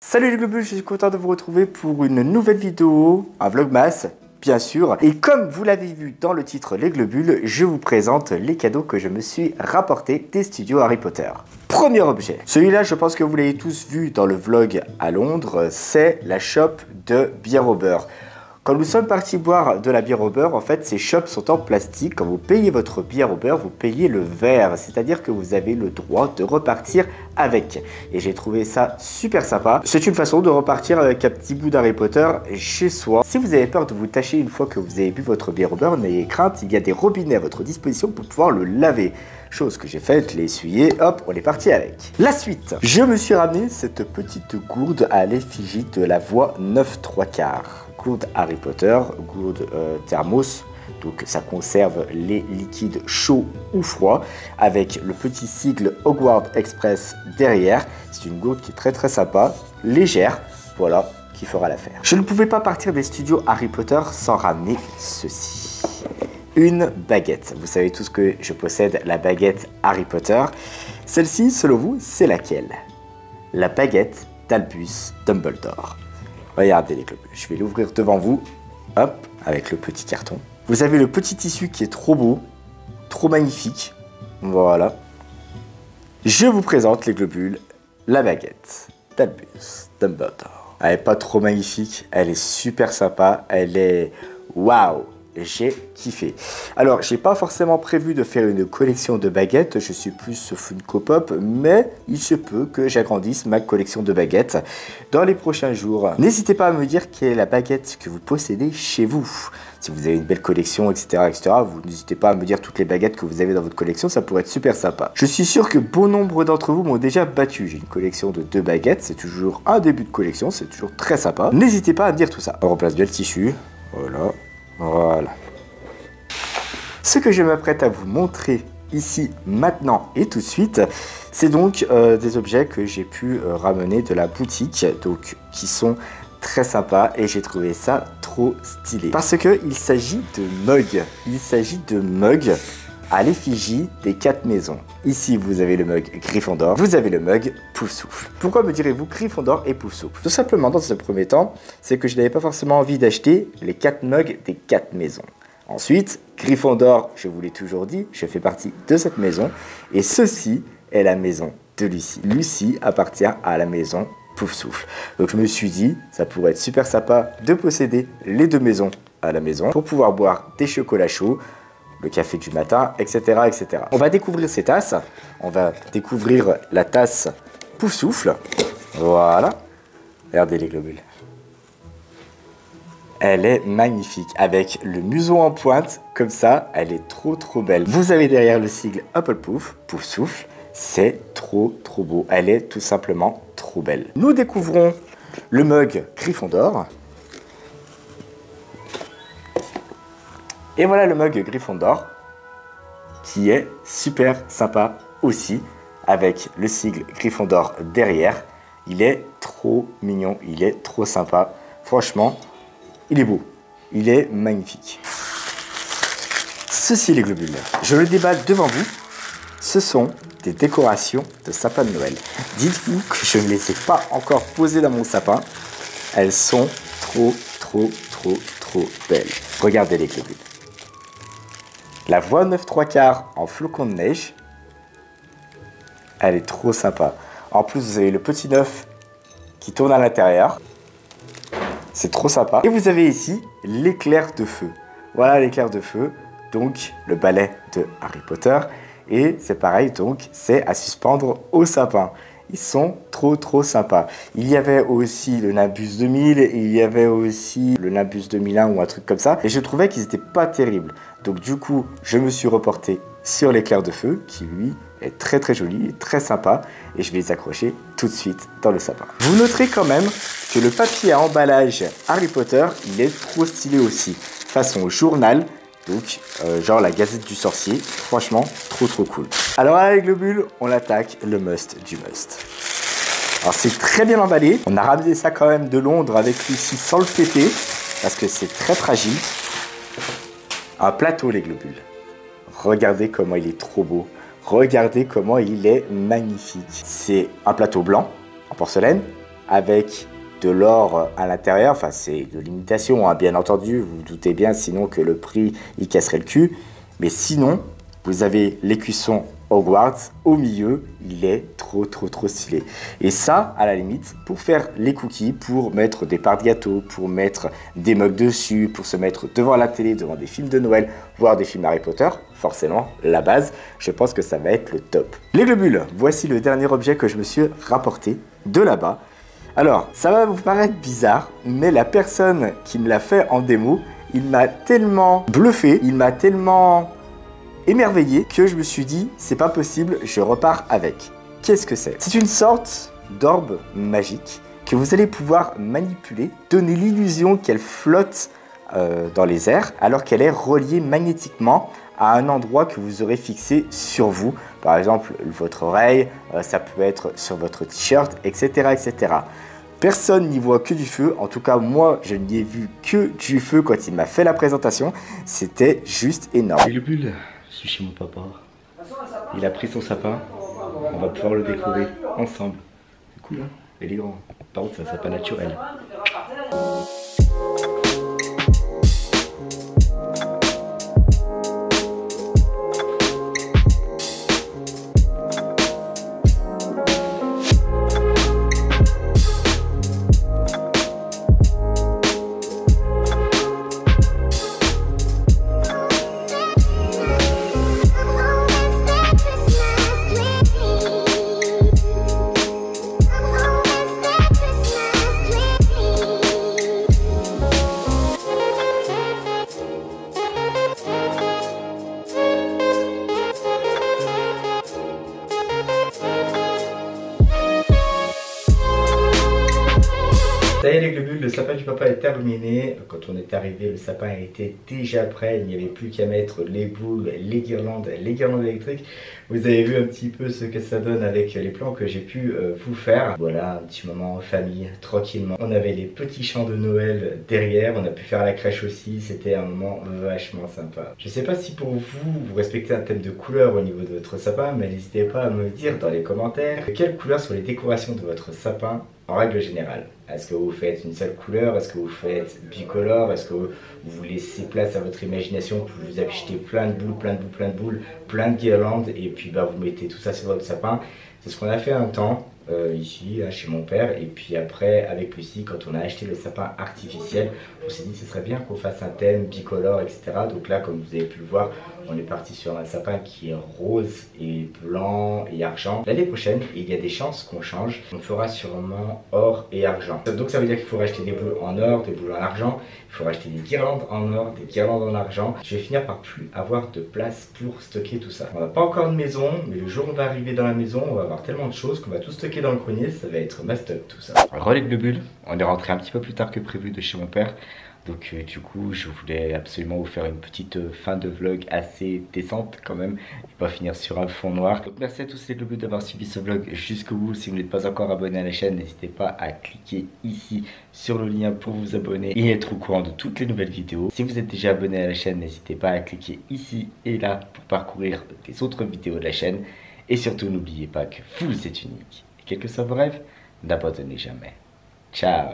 Salut les globules, je suis content de vous retrouver pour une nouvelle vidéo, un vlogmas, bien sûr. Et comme vous l'avez vu dans le titre Les Globules, je vous présente les cadeaux que je me suis rapportés des studios Harry Potter. Premier objet, celui-là je pense que vous l'avez tous vu dans le vlog à Londres, c'est la shop de bière au beurre. Quand nous sommes partis boire de la bière au beurre, en fait, ces shops sont en plastique. Quand vous payez votre bière au beurre, vous payez le verre. C'est-à-dire que vous avez le droit de repartir avec. Et j'ai trouvé ça super sympa. C'est une façon de repartir avec un petit bout d'Harry Potter chez soi. Si vous avez peur de vous tacher une fois que vous avez bu votre bière au beurre, n'ayez crainte, il y a des robinets à votre disposition pour pouvoir le laver. Chose que j'ai faite, je l'ai essuyé, hop, on est parti avec. La suite, je me suis ramené cette petite gourde à l'effigie de la voie 9/3/4. Gourde Harry Potter, gourde thermos, donc ça conserve les liquides chauds ou froids, avec le petit sigle Hogwarts Express derrière. C'est une gourde qui est très sympa, légère, voilà, qui fera l'affaire. Je ne pouvais pas partir des studios Harry Potter sans ramener ceci. Une baguette. Vous savez tous que je possède la baguette Harry Potter. Celle-ci, selon vous, c'est laquelle? La baguette d'Albus Dumbledore. Regardez les globules, je vais l'ouvrir devant vous, hop, avec le petit carton. Vous avez le petit tissu qui est trop beau, trop magnifique, voilà. Je vous présente les globules, la baguette d'Albus Dumbledore. Elle n'est pas trop magnifique, elle est super sympa, elle est waouh. J'ai kiffé. Alors, j'ai pas forcément prévu de faire une collection de baguettes, je suis plus Funko Pop, mais il se peut que j'agrandisse ma collection de baguettes dans les prochains jours. N'hésitez pas à me dire quelle est la baguette que vous possédez chez vous. Si vous avez une belle collection, etc., vous n'hésitez pas à me dire toutes les baguettes que vous avez dans votre collection, ça pourrait être super sympa. Je suis sûr que bon nombre d'entre vous m'ont déjà battu. J'ai une collection de 2 baguettes, c'est toujours un début de collection, c'est toujours très sympa. N'hésitez pas à me dire tout ça. On remplace bien le tissu, voilà. Voilà. Ce que je m'apprête à vous montrer ici, maintenant et tout de suite, c'est donc des objets que j'ai pu ramener de la boutique, donc qui sont très sympas et j'ai trouvé ça trop stylé. Parce qu'il s'agit de mugs. Il s'agit de mugs à l'effigie des 4 maisons. Ici, vous avez le mug Gryffondor, vous avez le mug Poufsouffle. Pourquoi me direz-vous Gryffondor et Poufsouffle? Tout simplement, dans ce premier temps, c'est que je n'avais pas forcément envie d'acheter les 4 mugs des 4 maisons. Ensuite, Gryffondor, je vous l'ai toujours dit, je fais partie de cette maison. Et ceci est la maison de Lucie. Lucie appartient à la maison Poufsouffle. Donc je me suis dit, ça pourrait être super sympa de posséder les 2 maisons à la maison pour pouvoir boire des chocolats chauds, le café du matin, etc., etc. On va découvrir ces tasses. On va découvrir la tasse Poufsouffle. Voilà. Regardez les globules. Elle est magnifique, avec le museau en pointe, comme ça, elle est trop belle. Vous avez derrière le sigle Hufflepuff, Poufsouffle. C'est trop beau. Elle est tout simplement trop belle. Nous découvrons le mug Gryffondor. Et voilà le mug Gryffondor, qui est super sympa aussi, avec le sigle Gryffondor derrière. Il est trop mignon, il est trop sympa. Franchement, il est beau, il est magnifique. Ceci les globules, je le déballe devant vous. Ce sont des décorations de sapin de Noël. Dites-vous que je ne les ai pas encore posées dans mon sapin. Elles sont trop belles. Regardez les globules. La voie 9/3/4 en flocon de neige, elle est trop sympa. En plus, vous avez le petit 9 qui tourne à l'intérieur. C'est trop sympa. Et vous avez ici l'éclair de feu. Voilà l'éclair de feu, donc le balai de Harry Potter. Et c'est pareil, donc c'est à suspendre au sapin. Ils sont trop sympas. Il y avait aussi le Nimbus 2000, il y avait aussi le Nimbus 2001 ou un truc comme ça. Et je trouvais qu'ils n'étaient pas terribles. Donc du coup, je me suis reporté sur l'éclair de feu, qui lui est très joli et très sympa. Et je vais les accrocher tout de suite dans le sapin. Vous noterez quand même que le papier à emballage Harry Potter, il est trop stylé aussi. Façon journal. Donc, genre la Gazette du Sorcier, franchement, trop cool. Alors avec le bulle, on attaque le must du must. Alors c'est très bien emballé, on a ramené ça quand même de Londres avec Lucie sans le péter, parce que c'est très fragile. Un plateau les globules. Regardez comment il est trop beau, regardez comment il est magnifique. C'est un plateau blanc, en porcelaine, avec de l'or à l'intérieur. Enfin, c'est de l'imitation, hein, bien entendu. Vous vous doutez bien, sinon que le prix, il casserait le cul. Mais sinon, vous avez l'écusson Hogwarts au milieu, il est trop stylé. Et ça, à la limite, pour faire les cookies, pour mettre des parts de gâteau, pour mettre des mugs dessus, pour se mettre devant la télé, devant des films de Noël, voire des films Harry Potter, forcément, la base, je pense que ça va être le top. Les globules, voici le dernier objet que je me suis rapporté de là-bas. Alors, ça va vous paraître bizarre, mais la personne qui me l'a fait en démo, il m'a tellement bluffé, il m'a tellement émerveillé que je me suis dit, c'est pas possible, je repars avec. Qu'est-ce que c'est? C'est une sorte d'orbe magique que vous allez pouvoir manipuler, donner l'illusion qu'elle flotte dans les airs, alors qu'elle est reliée magnétiquement à un endroit que vous aurez fixé sur vous. Par exemple, votre oreille, ça peut être sur votre t-shirt, etc., etc. Personne n'y voit que du feu. En tout cas, moi, je n'y ai vu que du feu quand il m'a fait la présentation. C'était juste énorme. C'est le bulle. Je suis chez mon papa. Il a pris son sapin. On va pouvoir le décorer ensemble. C'est cool, hein? Il est grand. Par contre, c'est un sapin naturel. Ça y est les globules, le sapin du papa est terminé. Quand on est arrivé, le sapin était déjà prêt. Il n'y avait plus qu'à mettre les boules, les guirlandes électriques. Vous avez vu un petit peu ce que ça donne avec les plans que j'ai pu vous faire. Voilà, un petit moment en famille, tranquillement. On avait les petits chants de Noël derrière. On a pu faire la crèche aussi. C'était un moment vachement sympa. Je sais pas si pour vous respectez un thème de couleur au niveau de votre sapin, mais n'hésitez pas à me dire dans les commentaires quelles couleurs sont les décorations de votre sapin en règle générale. Est-ce que vous faites une seule couleur? Est-ce que vous faites bicolore? Est-ce que vous laissez place à votre imagination pour vous acheter plein de boules, plein de guirlandes et puis bah, vous mettez tout ça sur votre sapin? C'est ce qu'on a fait un temps ici chez mon père, et puis après avec Lucie, quand on a acheté le sapin artificiel, on s'est dit que ce serait bien qu'on fasse un thème bicolore, etc. Donc là, comme vous avez pu le voir, on est parti sur un sapin qui est rose et blanc et argent. L'année prochaine, il y a des chances qu'on change, on fera sûrement or et argent. Donc ça veut dire qu'il faut racheter des boules en or, des boules en argent, il faut racheter des guirlandes en or, des guirlandes en argent. Je vais finir par plus avoir de place pour stocker tout ça. On n'a pas encore de maison, mais le jour où on va arriver dans la maison, on va avoir tellement de choses qu'on va tout stocker dans le grenier, ça va être ma stock tout ça. Alors les globules, on est rentré un petit peu plus tard que prévu de chez mon père. Donc du coup, je voulais absolument vous faire une petite fin de vlog assez décente quand même, et pas finir sur un fond noir. Donc merci à tous les globules d'avoir suivi ce vlog jusqu'au bout. Si vous n'êtes pas encore abonné à la chaîne, n'hésitez pas à cliquer ici sur le lien pour vous abonner et être au courant de toutes les nouvelles vidéos. Si vous êtes déjà abonné à la chaîne, n'hésitez pas à cliquer ici et là pour parcourir les autres vidéos de la chaîne. Et surtout, n'oubliez pas que vous êtes unique. Et quel que soit vos rêves, n'abandonnez jamais. Ciao!